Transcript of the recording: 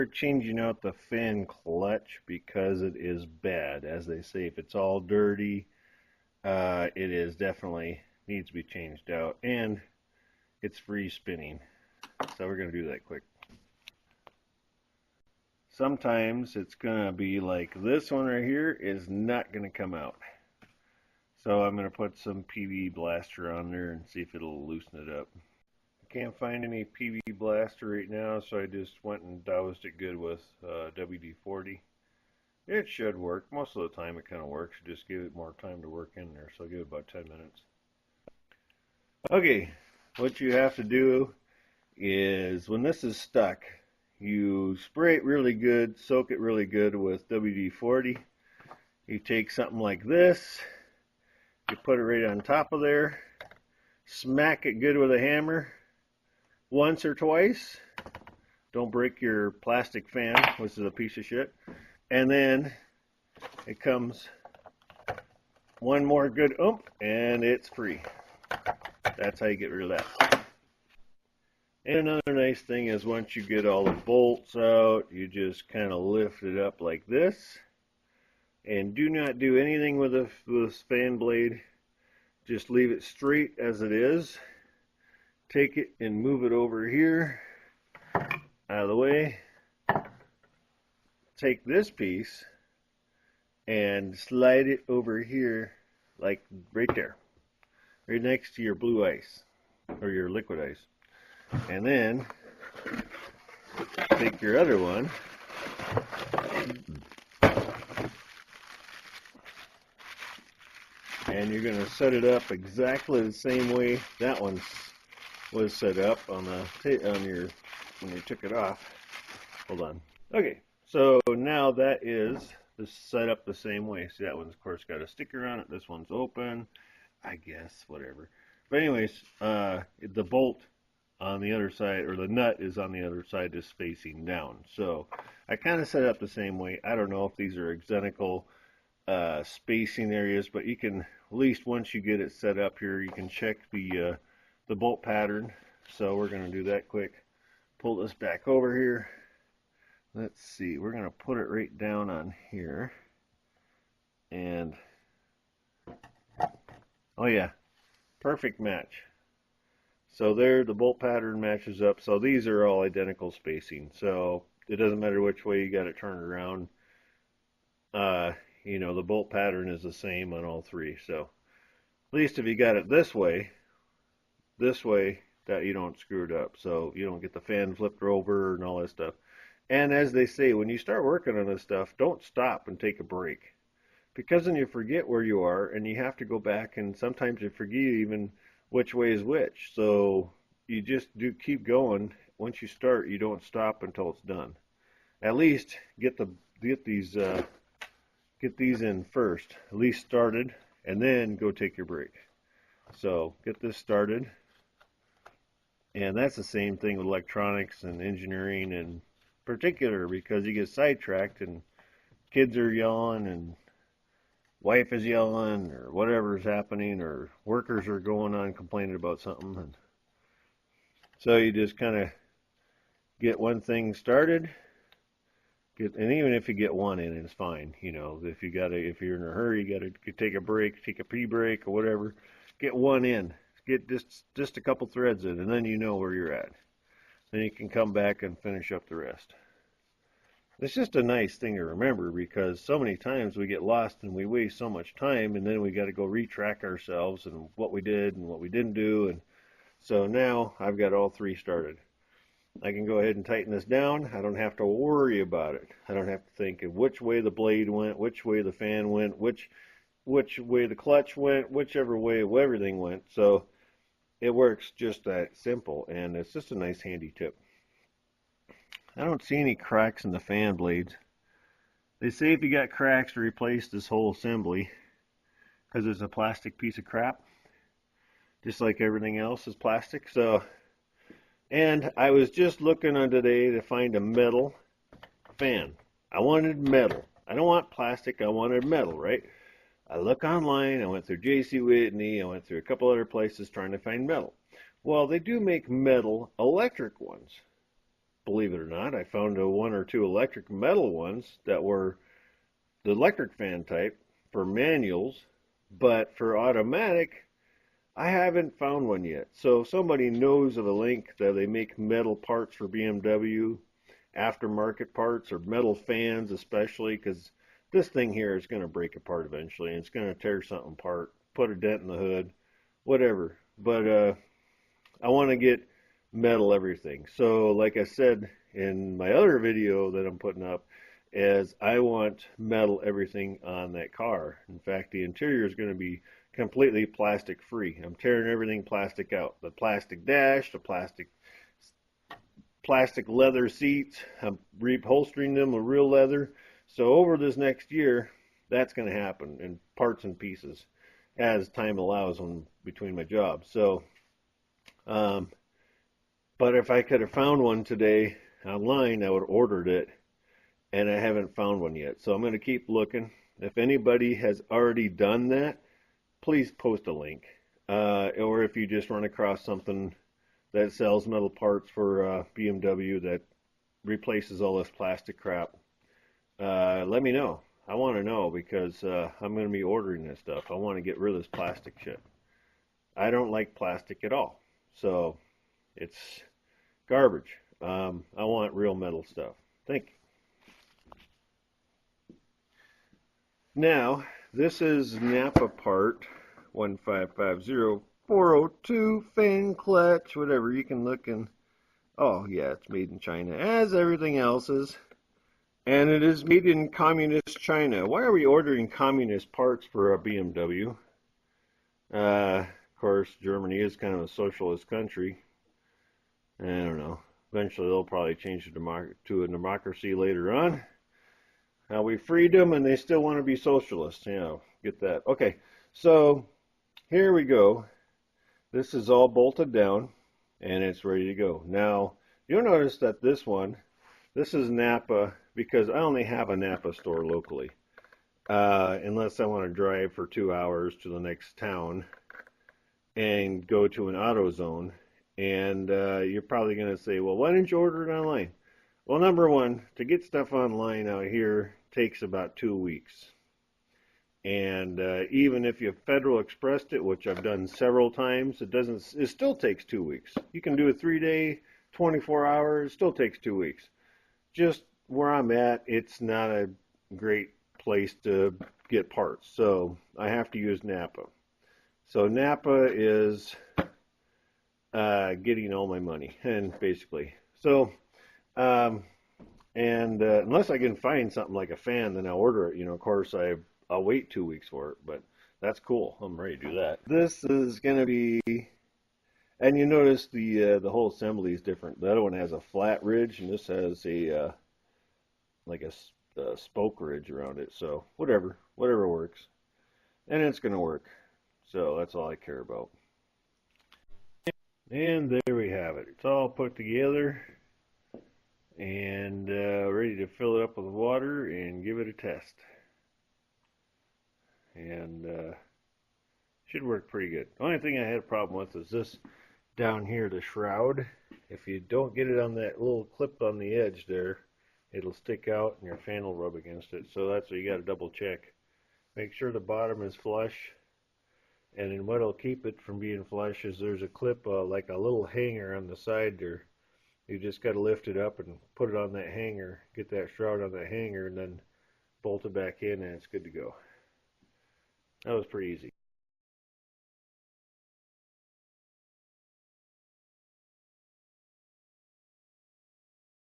we're changing out the fan clutch because it is bad. As they say, if it's all dirty, it is definitely needs to be changed out, and it's free spinning. So we're going to do that quick. Sometimes it's going to be like this one right here is not going to come out. So I'm going to put some PV blaster on there and see if it'll loosen it up. I can't find any PV blaster right now, so I just went and doused it good with WD-40. It should work. Most of the time it kind of works. Just give it more time to work in there, so give it about 10 minutes. Okay, what you have to do is when this is stuck, you spray it really good, soak it really good with WD-40. You take something like this, you put it right on top of there, smack it good with a hammer once or twice. Don't break your plastic fan, which is a piece of shit. And then it comes one more good oomph, and it's free. That's how you get rid of that. And another nice thing is once you get all the bolts out, you just kind of lift it up like this. And do not do anything with this fan blade. Just leave it straight as it is. Take it and move it over here, out of the way. Take this piece and slide it over here, like right there, right next to your blue ice, or your liquid ice. And then take your other one and you're going to set it up exactly the same way that one was set up on your when you took it off. Hold on. Okay, so now that is set up the same way. See, that one's of course got a sticker on it. This one's open, I guess, whatever. But anyways, the bolt on the other side, or the nut is on the other side, just facing down. So I kind of set it up the same way. I don't know if these are identical spacing areas, but you can, at least once you get it set up here, you can check the bolt pattern. So we're going to do that quick. Pull this back over here. Let's see, we're going to put it right down on here. And oh yeah, perfect match. So there, the bolt pattern matches up. So these are all identical spacing. So it doesn't matter which way you got it turned around. You know, the bolt pattern is the same on all three. So at least if you got it this way, that you don't screw it up. So you don't get the fan flipped over and all that stuff. And as they say, when you start working on this stuff, don't stop and take a break. Because then you forget where you are and you have to go back, and sometimes you forget even which way is which. So you just do keep going. Once you start, you don't stop until it's done. At least get these in first, at least started, and then go take your break. So get this started. And that's the same thing with electronics and engineering in particular, because you get sidetracked and kids are yelling and wife is yelling or whatever is happening, or workers are going on complaining about something. And so you just kind of get one thing started, and even if you get one in, it's fine. You know, if you're in a hurry, you gotta take a break, take a pee break or whatever. Get one in, get just a couple threads in, and then you know where you're at. Then you can come back and finish up the rest. It's just a nice thing to remember, because so many times we get lost and we waste so much time, and then we got to go retrack ourselves and what we did and what we didn't do. And so now I've got all three started. I can go ahead and tighten this down. I don't have to worry about it. I don't have to think of which way the blade went, which way the fan went, which way the clutch went, whichever way everything went. So it works just that simple, and it's just a nice handy tip. I don't see any cracks in the fan blades. They say if you got cracks, to replace this whole assembly, because it's a plastic piece of crap, just like everything else is plastic. So, and I was just looking on today to find a metal fan. I wanted metal. I don't want plastic. I wanted metal, right? I look online. I went through J.C. Whitney. I went through a couple other places trying to find metal. Well, they do make metal electric ones. believe it or not. I found one or two electric metal ones that were the electric fan type for manuals, but for automatic, I haven't found one yet. So if somebody knows of a link that they make metal parts for BMW, aftermarket parts, or metal fans especially, because this thing here is going to break apart eventually, and it's going to tear something apart, put a dent in the hood, whatever. But I want to get metal everything. So like I said in my other video that I'm putting up, is I want metal everything on that car. In fact, the interior is going to be completely plastic free. I'm tearing everything plastic out. The plastic dash, the plastic leather seats, I'm reupholstering them with real leather. So over this next year, that's going to happen in parts and pieces as time allows between my jobs. So, but if I could have found one today online, I would have ordered it, and I haven't found one yet. So I'm going to keep looking. If anybody has already done that, please post a link. Or if you just run across something that sells metal parts for BMW that replaces all this plastic crap, let me know. I want to know, because I'm going to be ordering this stuff. I want to get rid of this plastic shit. I don't like plastic at all. So it's garbage. I want real metal stuff. Thank you. Now, this is Napa part 1550402 fan clutch, whatever. You can look and, oh yeah, it's made in China, as everything else is. And it is made in communist China. Why are we ordering communist parts for a BMW? Of course, Germany is kind of a socialist country. I don't know. Eventually, they'll probably change to a democracy later on. We freed them, and they still want to be socialists. You know, get that. Okay, so here we go. This is all bolted down, and it's ready to go. Now, you'll notice that this is Napa, because I only have a Napa store locally. Unless I want to drive for 2 hours to the next town and go to an AutoZone. And you're probably going to say, well, why didn't you order it online? Well, number one, to get stuff online out here takes about 2 weeks. And even if you Federal Expressed it, which I've done several times, it still takes 2 weeks. You can do a 3-day, 24 hours, it still takes 2 weeks. Just where I'm at, it's not a great place to get parts. So I have to use Napa. So Napa is getting all my money, and basically. So, unless I can find something like a fan, then I'll order it. You know, of course, I'll wait 2 weeks for it, but that's cool. I'm ready to do that. This is going to be, and you notice the whole assembly is different. The other one has a flat ridge, and this has a like a spoke ridge around it. So whatever works, and it's going to work. So that's all I care about. And there we have it. It's all put together and ready to fill it up with water and give it a test. And should work pretty good. The only thing I had a problem with is this down here, the shroud. If you don't get it on that little clip on the edge there, it'll stick out and your fan will rub against it. So that's what you got to double check. Make sure the bottom is flush. And then what'll keep it from being flush is there's a clip, like a little hanger on the side there. You just got to lift it up and put it on that hanger, get that shroud on that hanger, and then bolt it back in, and it's good to go. That was pretty easy.